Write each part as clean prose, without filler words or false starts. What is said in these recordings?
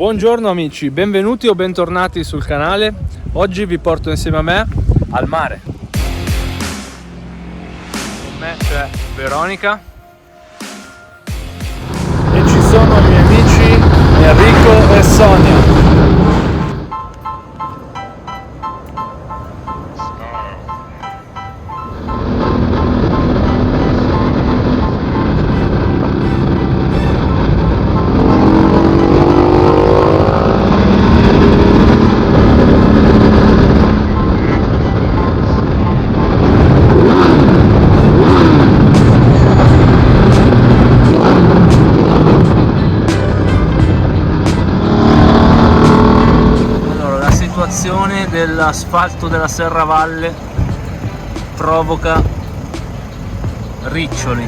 Buongiorno amici, benvenuti o bentornati sul canale. Oggi vi porto insieme a me al mare. Con me c'è Veronica e ci sono i miei amici Enrico e Sonia. Dell'asfalto della Serravalle provoca riccioli.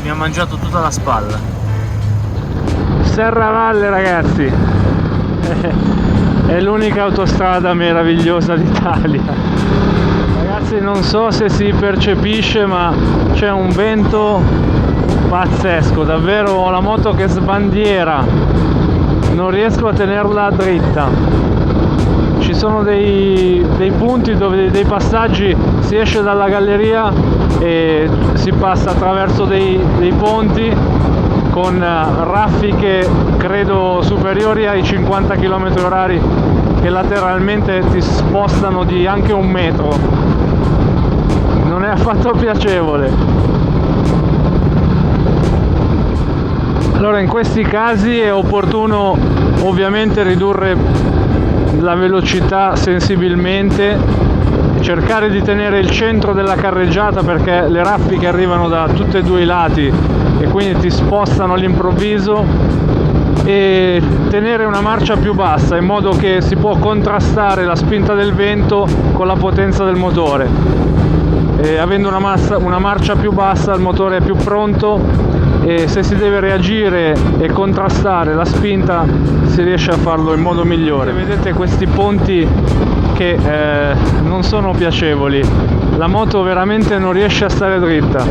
Mi ha mangiato tutta la spalla. Serravalle, ragazzi, è l'unica autostrada meravigliosa d'Italia. Ragazzi, non so se si percepisce, ma c'è un vento pazzesco, davvero. Ho la moto che sbandiera, non riesco a tenerla dritta. Ci sono dei punti dove dei passaggi, si esce dalla galleria e si passa attraverso dei ponti con raffiche credo superiori ai 50 km/h che lateralmente ti spostano di anche un metro. Non è affatto piacevole. Allora, in questi casi è opportuno ovviamente ridurre la velocità sensibilmente, cercare di tenere il centro della carreggiata perché le raffiche arrivano da tutti e due i lati e quindi ti spostano all'improvviso, e tenere una marcia più bassa in modo che si può contrastare la spinta del vento con la potenza del motore, e avendo una marcia più bassa il motore è più pronto e se si deve reagire e contrastare la spinta si riesce a farlo in modo migliore. Vedete questi ponti che non sono piacevoli, la moto veramente non riesce a stare dritta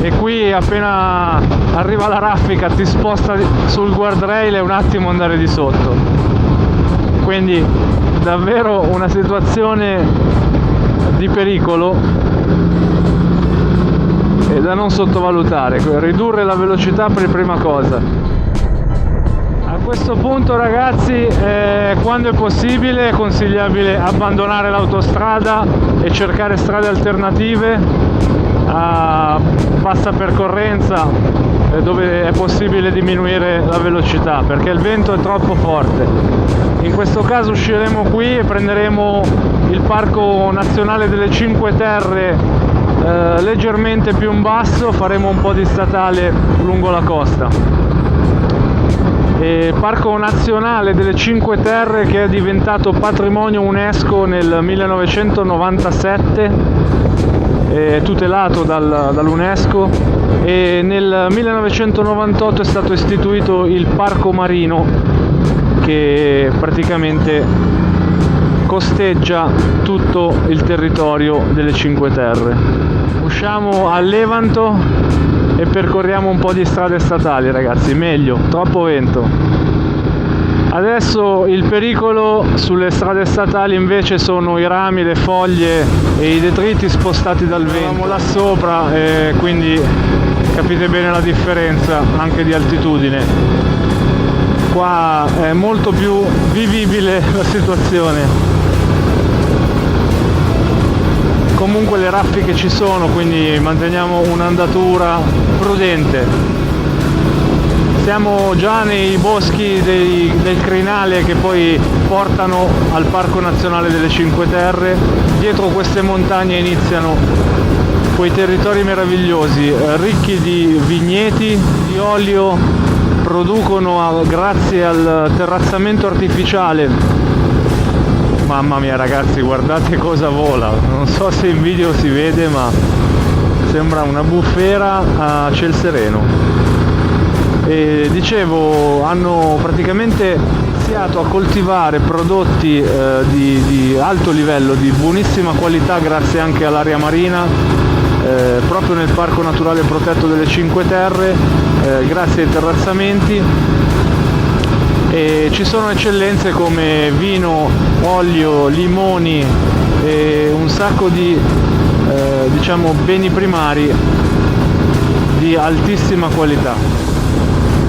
e qui appena arriva la raffica ti sposta sul guardrail e un attimo andare di sotto, quindi davvero una situazione di pericolo e da non sottovalutare. Ridurre la velocità per prima cosa. A questo punto, ragazzi, quando è possibile è consigliabile abbandonare l'autostrada e cercare strade alternative a bassa percorrenza dove è possibile diminuire la velocità perché il vento è troppo forte. In questo caso usciremo qui e prenderemo il Parco Nazionale delle Cinque Terre leggermente più in basso, faremo un po' di statale lungo la costa. Parco Nazionale delle Cinque Terre che è diventato patrimonio UNESCO nel 1997, è tutelato dall'UNESCO, e nel 1998 è stato istituito il Parco Marino che praticamente costeggia tutto il territorio delle Cinque Terre. Usciamo a Levanto e percorriamo un po' di strade statali, ragazzi, meglio, troppo vento. Adesso il pericolo sulle strade statali invece sono i rami, le foglie e i detriti spostati dal vento. Siamo là sopra e quindi capite bene la differenza anche di altitudine. Qua è molto più vivibile la situazione. Comunque le raffiche ci sono, quindi manteniamo un'andatura prudente. Siamo già nei boschi del crinale che poi portano al Parco Nazionale delle Cinque Terre. Dietro queste montagne iniziano quei territori meravigliosi, ricchi di vigneti, di olio, producono grazie al terrazzamento artificiale. Mamma mia, ragazzi, guardate cosa vola, non so se in video si vede, ma sembra una bufera a ciel sereno. E dicevo, hanno praticamente iniziato a coltivare prodotti di alto livello, di buonissima qualità, grazie anche all'area marina, proprio nel Parco Naturale Protetto delle Cinque Terre, grazie ai terrazzamenti. e ci sono eccellenze come vino, olio, limoni e un sacco di diciamo beni primari di altissima qualità.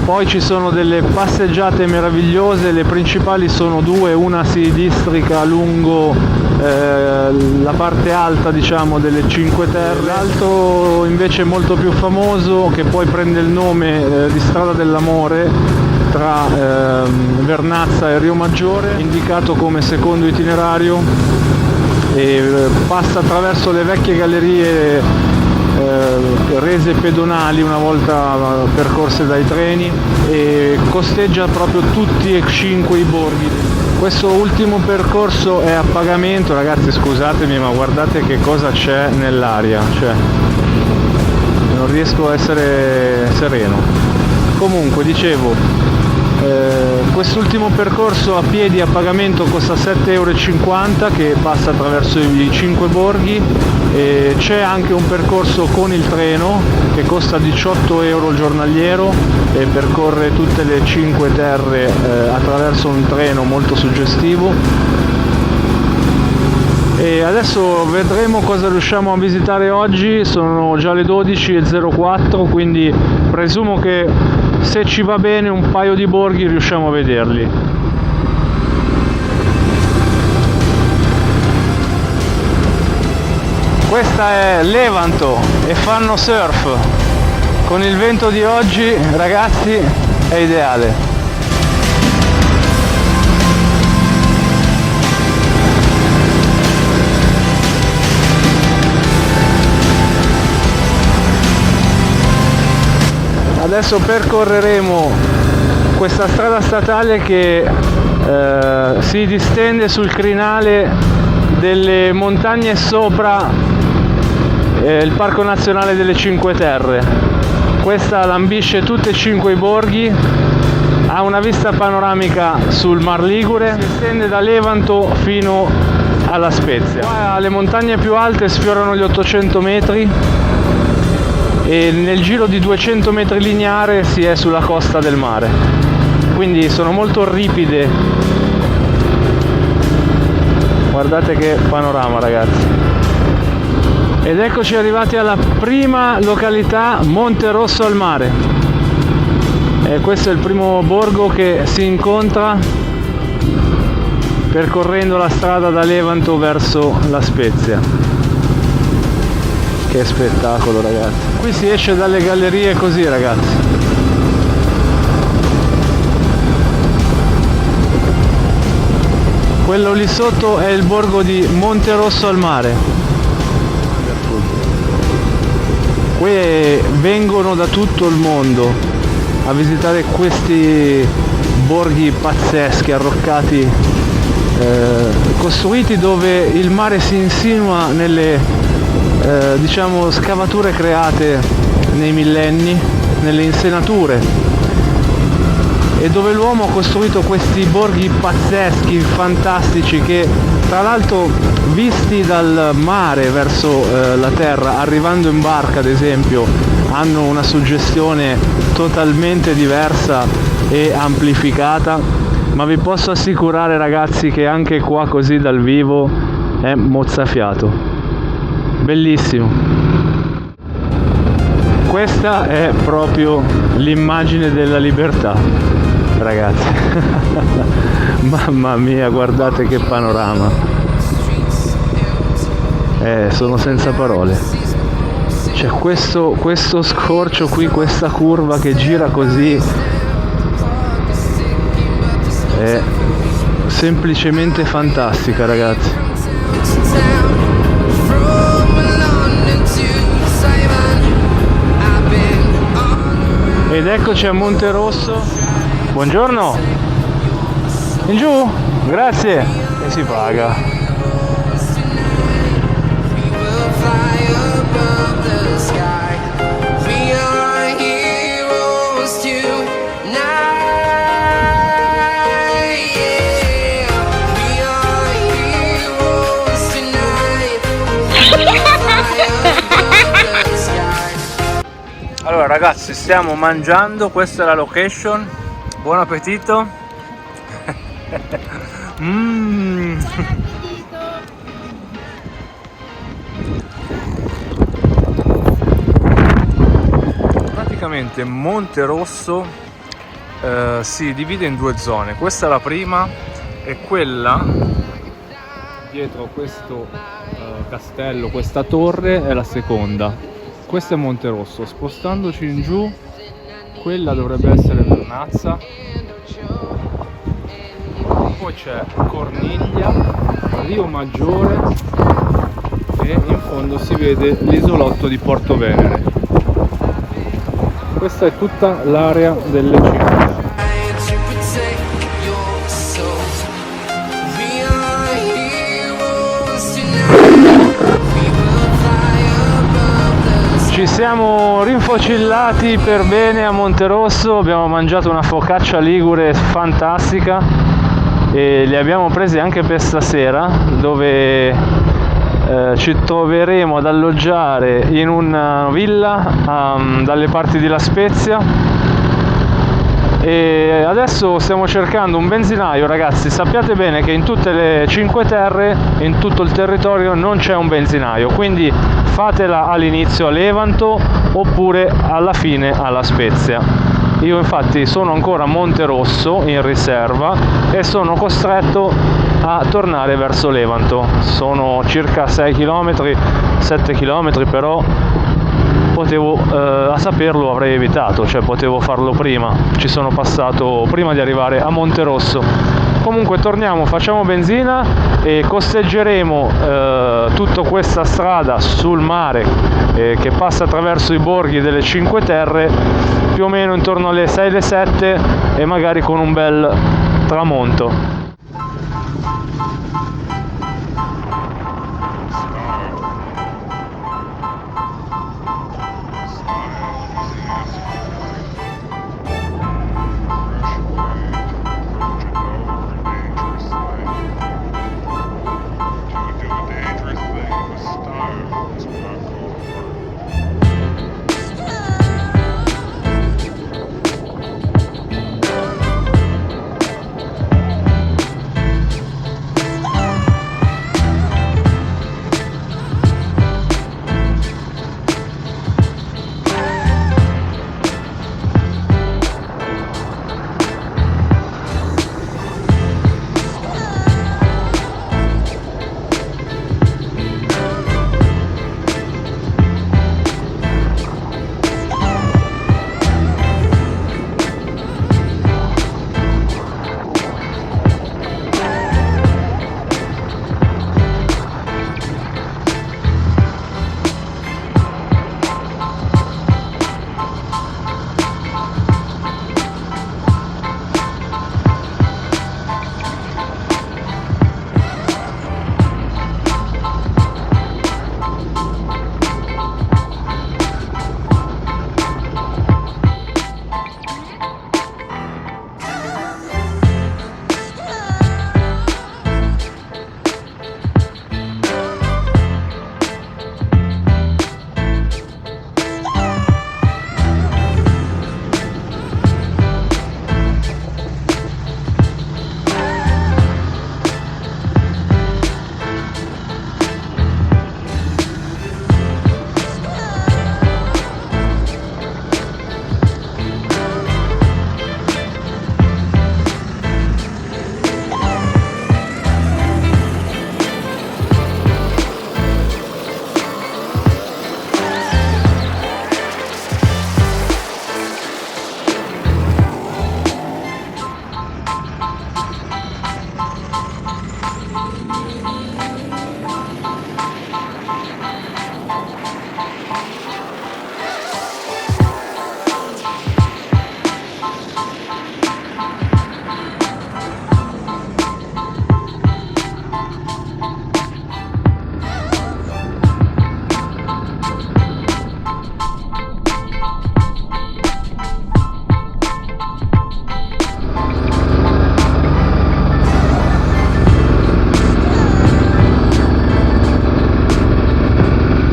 Poi ci sono delle passeggiate meravigliose, le principali sono due, una si districa lungo la parte alta diciamo delle Cinque Terre, l'altro invece molto più famoso che poi prende il nome di Strada dell'Amore tra Vernazza e Rio Maggiore, indicato come secondo itinerario, e passa attraverso le vecchie gallerie rese pedonali una volta percorse dai treni e costeggia proprio tutti e 5 i borghi. Questo ultimo percorso è a pagamento, ragazzi, scusatemi, ma guardate che cosa c'è nell'aria, cioè non riesco a essere sereno. Comunque, dicevo, quest'ultimo percorso a piedi a pagamento costa 7,50 € che passa attraverso i 5 borghi, e c'è anche un percorso con il treno che costa 18 € il giornaliero e percorre tutte le 5 terre attraverso un treno molto suggestivo. E adesso vedremo cosa riusciamo a visitare oggi. Sono già le 12:04, quindi presumo che se ci va bene un paio di borghi riusciamo a vederli. Questa è Levanto e fanno surf. Con il vento di oggi, ragazzi, è ideale. Adesso percorreremo questa strada statale che si distende sul crinale delle montagne sopra il Parco Nazionale delle Cinque Terre. Questa lambisce tutti e 5 i borghi, ha una vista panoramica sul Mar Ligure, si estende da Levanto fino alla Spezia. Qua le montagne più alte sfiorano gli 800 metri e nel giro di 200 metri lineare si è sulla costa del mare, quindi sono molto ripide. Guardate che panorama, ragazzi. Ed eccoci arrivati alla prima località, Monterosso al Mare, e questo è il primo borgo che si incontra percorrendo la strada da Levanto verso la Spezia. Che spettacolo, ragazzi. Qui si esce dalle gallerie così, ragazzi. Quello lì sotto è il borgo di Monterosso al Mare. Qui vengono da tutto il mondo a visitare questi borghi pazzeschi, arroccati, costruiti dove il mare si insinua nelle diciamo scavature create nei millenni, nelle insenature, e dove l'uomo ha costruito questi borghi pazzeschi, fantastici, che tra l'altro visti dal mare verso la terra, arrivando in barca ad esempio, hanno una suggestione totalmente diversa e amplificata. Ma vi posso assicurare, ragazzi, che anche qua così dal vivo è mozzafiato, bellissimo. Questa è proprio l'immagine della libertà, ragazzi. Mamma mia, guardate che panorama. Sono senza parole. C'è questo scorcio qui, questa curva che gira così, è semplicemente fantastica, ragazzi. Ed eccoci a Monterosso. Buongiorno. In giù? Grazie. E si paga. Allora, ragazzi, stiamo mangiando, questa è la location. Buon appetito. Praticamente Monterosso si divide in due zone. Questa è la prima e quella dietro questo castello, questa torre, è la seconda. Questo è Monterosso. Spostandoci in giù, quella dovrebbe essere Vernazza. Poi c'è Corniglia, Rio Maggiore e in fondo si vede l'isolotto di Porto Venere. Questa è tutta l'area delle Cinque Terre. Ci siamo rinfocillati per bene a Monterosso, abbiamo mangiato una focaccia ligure fantastica e li abbiamo presi anche per stasera, dove ci troveremo ad alloggiare in una villa dalle parti di La Spezia. E adesso stiamo cercando un benzinaio, ragazzi. Sappiate bene che in tutte le Cinque Terre, in tutto il territorio, non c'è un benzinaio, quindi fatela all'inizio a Levanto oppure alla fine a La Spezia. Io infatti sono ancora a Monterosso in riserva e sono costretto a tornare verso Levanto. Sono circa 6 km, 7 km, però potevo, a saperlo avrei evitato, cioè potevo farlo prima, ci sono passato prima di arrivare a Monterosso. Comunque torniamo, facciamo benzina e costeggeremo tutta questa strada sul mare che passa attraverso i borghi delle Cinque Terre più o meno intorno alle 6, alle 7 e magari con un bel tramonto.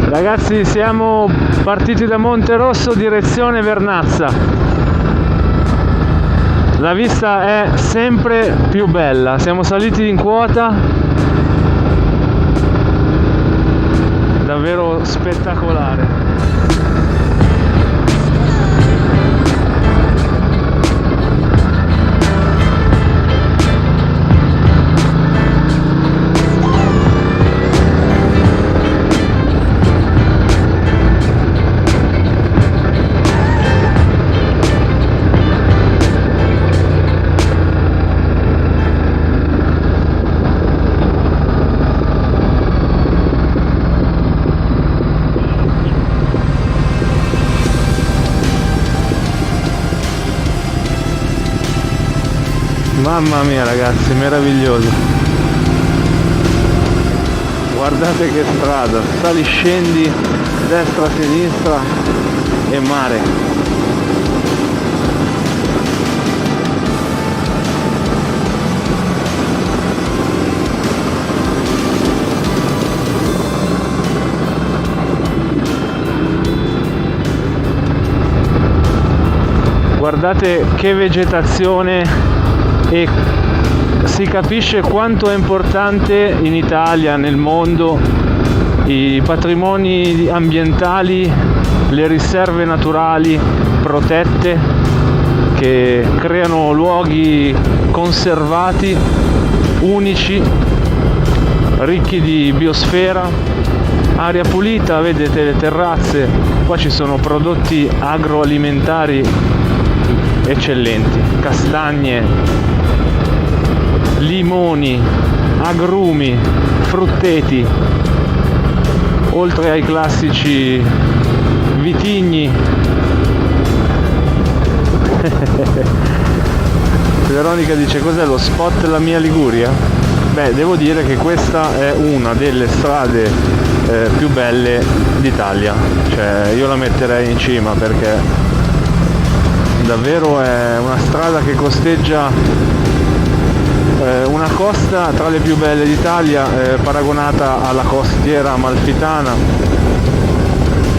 Ragazzi, siamo partiti da Monterosso direzione Vernazza. la vista è sempre più bella. Siamo saliti in quota, davvero spettacolare. Mamma mia ragazzi, meraviglioso. Guardate che strada, sali scendi, destra, sinistra e mare. Guardate che vegetazione, e si capisce quanto è importante in Italia, nel mondo, i patrimoni ambientali, le riserve naturali protette che creano luoghi conservati, unici, ricchi di biosfera, aria pulita, vedete le terrazze, qua ci sono prodotti agroalimentari eccellenti, castagne, limoni, agrumi, frutteti, oltre ai classici vitigni. Veronica dice: cos'è lo spot La mia Liguria? Beh, devo dire che questa è una delle strade più belle d'Italia, cioè io la metterei in cima perché davvero è una strada che costeggia una costa tra le più belle d'Italia, paragonata alla costiera amalfitana,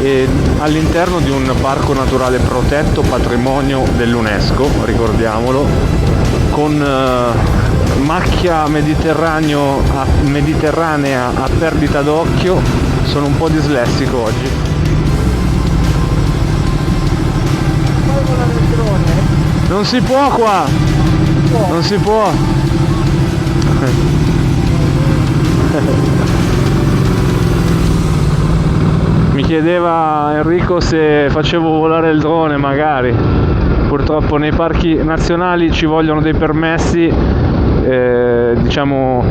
e all'interno di un parco naturale protetto, patrimonio dell'UNESCO, ricordiamolo, con macchia mediterranea a perdita d'occhio. Sono un po' dislessico oggi. Non si può qua, non si può. Mi chiedeva Enrico se facevo volare il drone, magari. Purtroppo nei parchi nazionali ci vogliono dei permessi, diciamo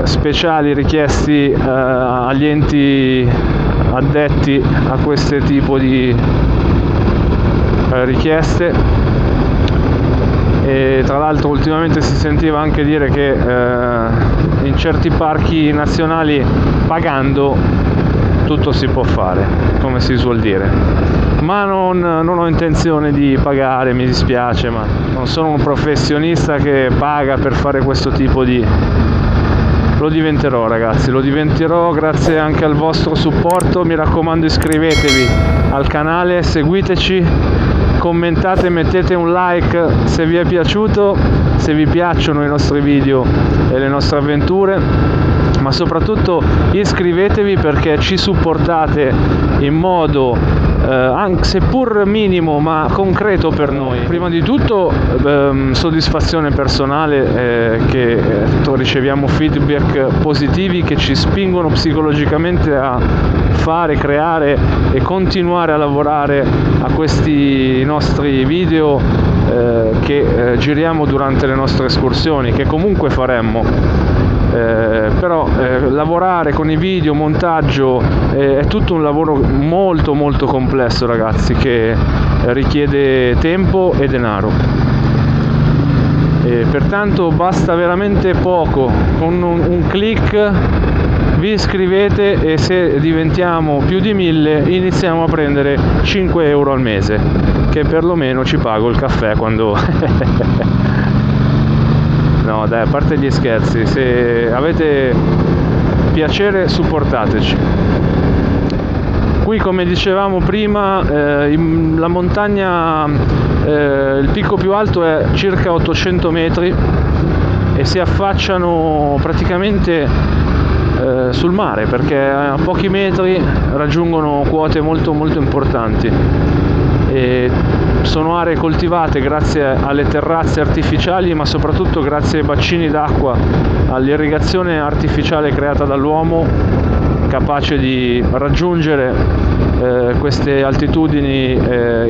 speciali, richiesti agli enti addetti a questo tipo di richieste. E tra l'altro ultimamente si sentiva anche dire che in certi parchi nazionali pagando tutto si può fare, come si suol dire. Ma non ho intenzione di pagare, mi dispiace, ma non sono un professionista che paga per fare questo tipo di... Lo diventerò ragazzi, lo diventerò grazie anche al vostro supporto. Mi raccomando, iscrivetevi al canale, seguiteci, commentate, mettete un like se vi è piaciuto, se vi piacciono i nostri video e le nostre avventure, ma soprattutto iscrivetevi perché ci supportate in modo anche seppur minimo ma concreto per noi. Prima di tutto soddisfazione personale, che riceviamo feedback positivi che ci spingono psicologicamente a fare, creare e continuare a lavorare a questi nostri video che giriamo durante le nostre escursioni, che comunque faremmo. Però lavorare con i video, montaggio, è tutto un lavoro molto molto complesso ragazzi, che richiede tempo e denaro, e pertanto basta veramente poco, con un click vi iscrivete e se diventiamo più di 1000 iniziamo a prendere 5 euro al mese, che perlomeno ci pago il caffè quando... No dai, a parte gli scherzi, se avete piacere supportateci. Qui, come dicevamo prima, la montagna il picco più alto è circa 800 metri e si affacciano praticamente sul mare, perché a pochi metri raggiungono quote molto molto importanti e sono aree coltivate grazie alle terrazze artificiali, ma soprattutto grazie ai bacini d'acqua, all'irrigazione artificiale creata dall'uomo, capace di raggiungere queste altitudini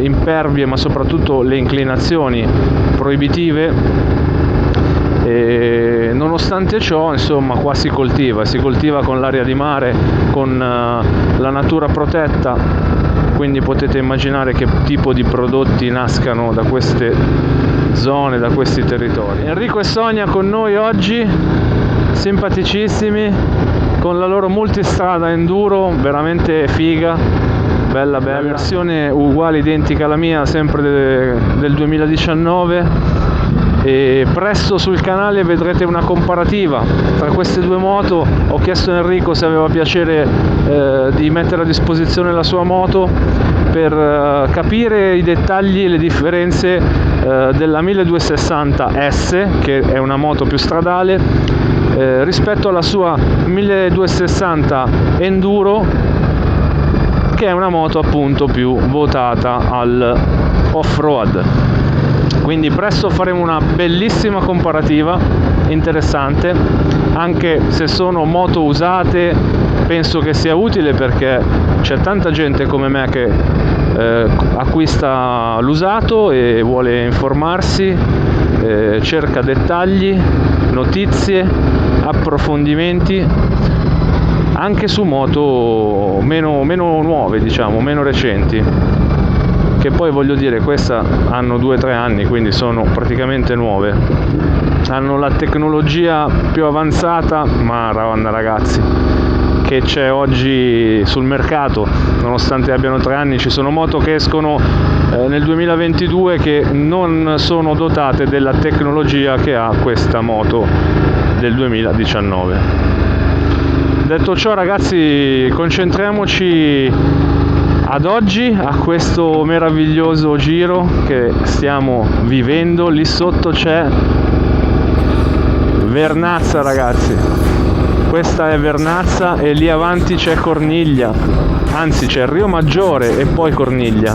impervie, ma soprattutto le inclinazioni proibitive. E nonostante ciò, insomma, qua si coltiva con l'aria di mare, con la natura protetta, quindi potete immaginare che tipo di prodotti nascano da queste zone, da questi territori. Enrico e Sonia con noi oggi, simpaticissimi, con la loro multistrada enduro, veramente figa, bella, versione uguale, identica alla mia, sempre del 2019. E presto sul canale vedrete una comparativa tra queste due moto. Ho chiesto a Enrico se aveva piacere di mettere a disposizione la sua moto per capire i dettagli e le differenze della 1260S, che è una moto più stradale, rispetto alla sua 1260 Enduro, che è una moto appunto più votata al off-road. Quindi presto faremo una bellissima comparativa, interessante, anche se sono moto usate. Penso che sia utile, perché c'è tanta gente come me che acquista l'usato e vuole informarsi, cerca dettagli, notizie, approfondimenti anche su moto meno nuove, diciamo, meno recenti, che poi, voglio dire, questa hanno 2-3 anni, quindi sono praticamente nuove, hanno la tecnologia più avanzata, ma ragazzi, che c'è oggi sul mercato. Nonostante abbiano 3 anni, ci sono moto che escono nel 2022 che non sono dotate della tecnologia che ha questa moto del 2019. Detto ciò, ragazzi, concentriamoci ad oggi, a questo meraviglioso giro che stiamo vivendo. Lì sotto c'è Vernazza, ragazzi, questa è Vernazza, e lì avanti c'è Corniglia, anzi c'è Rio Maggiore e poi Corniglia.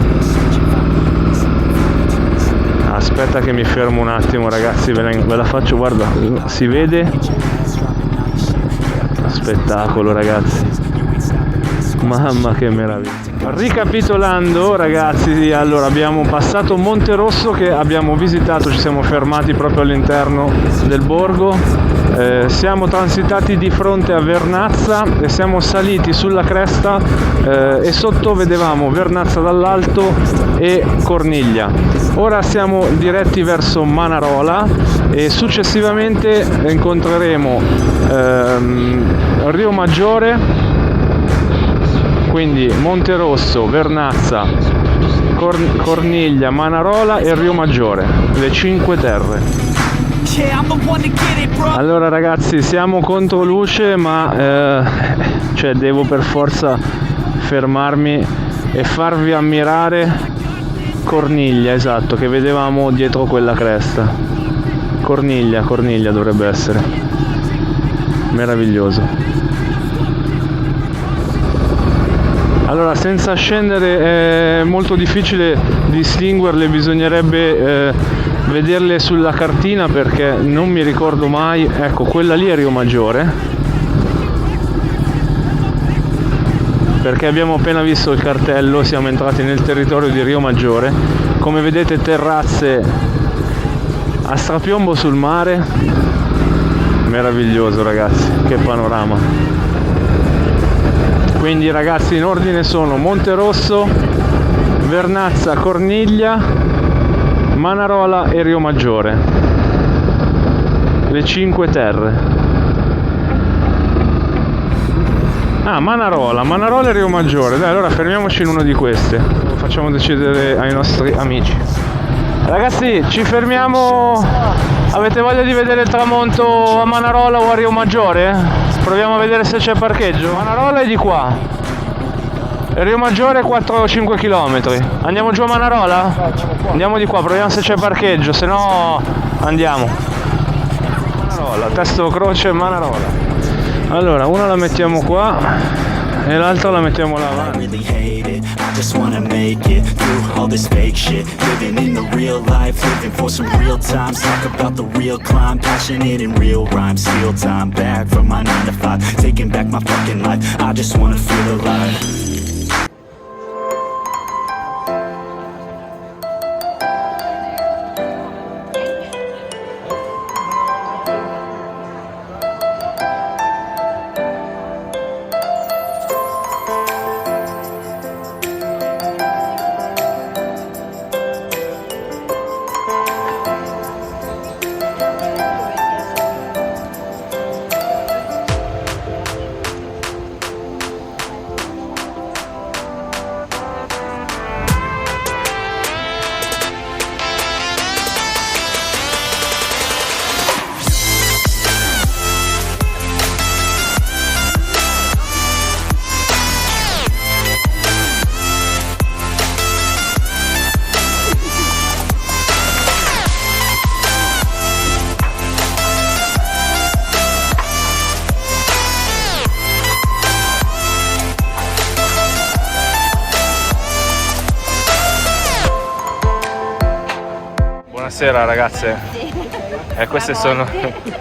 Aspetta che mi fermo un attimo, ragazzi, ve la faccio, guarda, si vede, spettacolo, ragazzi, mamma che meraviglia. Ricapitolando, ragazzi, allora abbiamo passato Monterosso, che abbiamo visitato, ci siamo fermati proprio all'interno del borgo, siamo transitati di fronte a Vernazza e siamo saliti sulla cresta, e sotto vedevamo Vernazza dall'alto e Corniglia. Ora siamo diretti verso Manarola e successivamente incontreremo Rio Maggiore. Quindi Monterosso, Vernazza, Corniglia, Manarola e Rio Maggiore, le 5 terre. Allora, ragazzi, siamo contro luce, ma cioè devo per forza fermarmi e farvi ammirare Corniglia, esatto, che vedevamo dietro quella cresta. Corniglia dovrebbe essere. Meraviglioso. Allora, senza scendere è molto difficile distinguerle, bisognerebbe vederle sulla cartina, perché non mi ricordo mai. Ecco, quella lì è Rio Maggiore, perché abbiamo appena visto il cartello, siamo entrati nel territorio di Rio Maggiore. Come vedete, terrazze a strapiombo sul mare, meraviglioso, ragazzi, che panorama. Quindi, ragazzi, in ordine sono Monterosso, Vernazza, Corniglia, Manarola e Rio Maggiore, le 5 terre. Manarola e Rio Maggiore. Dai, allora fermiamoci in una di queste, lo facciamo decidere ai nostri amici. Ragazzi, ci fermiamo. Avete voglia di vedere il tramonto a Manarola o a Rio Maggiore? Proviamo a vedere se c'è parcheggio. Manarola è di qua. Rio Maggiore 4-5 km. Andiamo giù a Manarola? Andiamo di qua, proviamo se c'è parcheggio, se no andiamo. Manarola, testo croce Manarola. Allora, una la mettiamo qua e l'altra la mettiamo là avanti. Just wanna make it through all this fake shit. Living in the real life, living for some real times. Talk about the real climb, passionate in real rhymes. Steal time back from my 9 to 5, taking back my fucking life. I just wanna feel alive. Buonasera ragazze, queste sono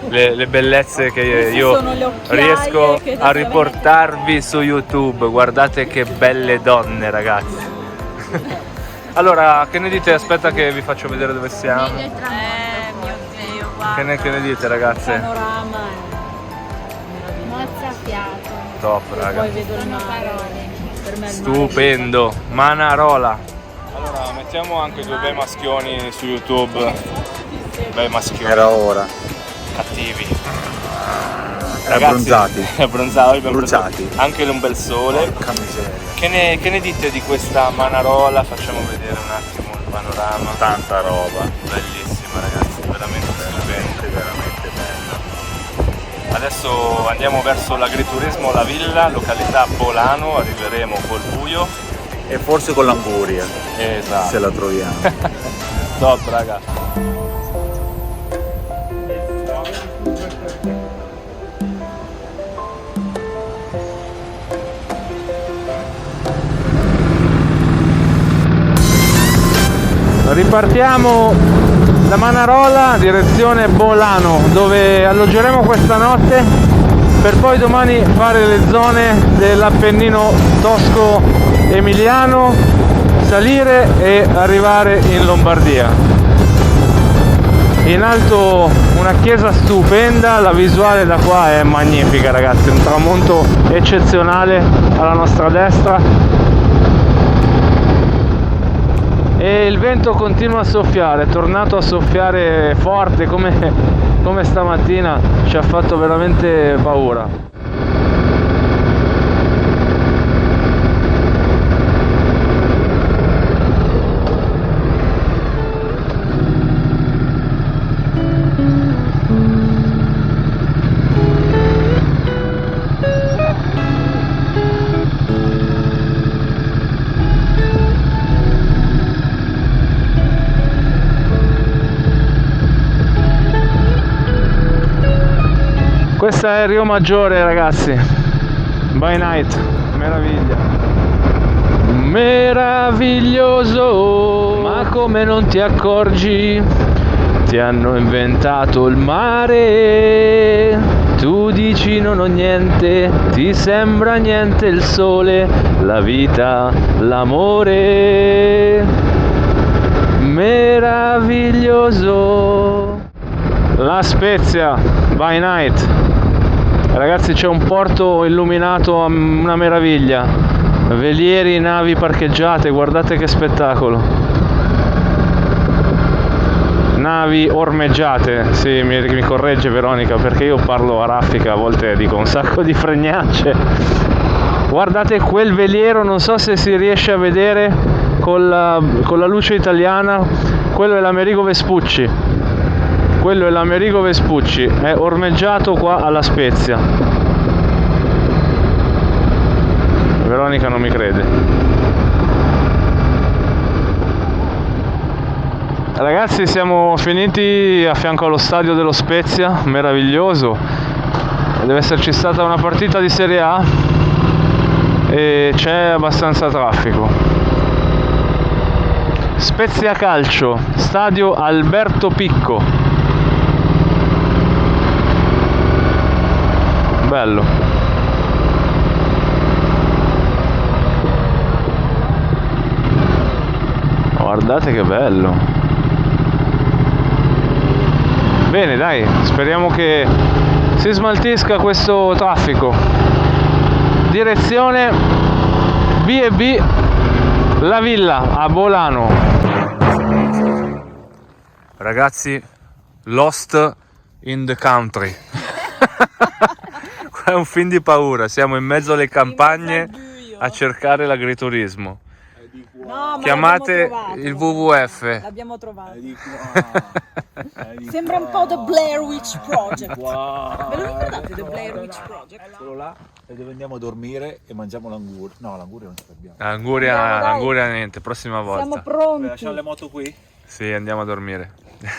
le bellezze che io riesco a riportarvi su YouTube. Guardate che belle donne ragazzi. Allora, che ne dite? Aspetta che vi faccio vedere dove siamo. Mio Dio, guarda. Che ne dite ragazze? Panorama mozzafiato. Top raga. Poi vedo il mare. Per me il Stupendo, Manarola. Allora, mettiamo anche due bei maschioni su YouTube. Bei maschioni. Era ora. Cattivi. Abbronzati. Abbronzati, ben Bruciati. Anche un bel sole. Porca miseria. Che ne dite di questa Manarola? Facciamo vedere un attimo il panorama. Tanta roba. Bellissima ragazzi, veramente stupenda. Veramente bella. Adesso andiamo verso l'agriturismo La Villa, località Bolano, arriveremo col buio. E forse con l'Amburia, Esatto. se la troviamo. Top raga. Ripartiamo da Manarola, direzione Bolano, dove alloggeremo questa notte per poi domani fare le zone dell'Appennino tosco-emiliano, salire e arrivare in Lombardia. In alto una chiesa stupenda, la visuale da qua è magnifica ragazzi, un tramonto eccezionale alla nostra destra. E il vento continua a soffiare, è tornato a soffiare forte come stamattina, ci ha fatto veramente paura. Questa è Rio Maggiore ragazzi, by night, meraviglia. Meraviglioso, ma come non ti accorgi, ti hanno inventato il mare. Tu dici non ho niente, ti sembra niente il sole, la vita, l'amore. Meraviglioso. La Spezia, by night. Ragazzi, c'è un porto illuminato, una meraviglia, velieri, navi parcheggiate, guardate che spettacolo. Navi ormeggiate, sì, mi corregge Veronica perché io parlo a raffica, a volte dico un sacco di fregnacce. Guardate quel veliero, non so se si riesce a vedere con la luce italiana, quello è l'Amerigo Vespucci. Quello è l'Amerigo Vespucci, è ormeggiato qua alla Spezia. Veronica mica non mi crede. Ragazzi, siamo finiti a fianco allo stadio dello Spezia, meraviglioso. Deve esserci stata una partita di Serie A e c'è abbastanza traffico. Spezia Calcio, stadio Alberto Picco. Bello. Guardate che bello. Bene, dai, speriamo che si smaltisca questo traffico. Direzione B&B La Villa a Bolano. Ragazzi, lost in the country. Qua è un film di paura, siamo in mezzo alle campagne a cercare l'agriturismo. No, Chiamate il WWF. L'abbiamo trovato. Sembra un po' The Blair Witch Project. Wow. Ve lo ricordate The Blair Witch Project? Solo là e dove andiamo a dormire e mangiamo l'anguria. No, l'anguria non ce l'abbiamo. L'anguria niente, prossima volta. Siamo pronti. Lasciamo le moto qui? Sì, andiamo a dormire.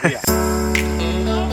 Via.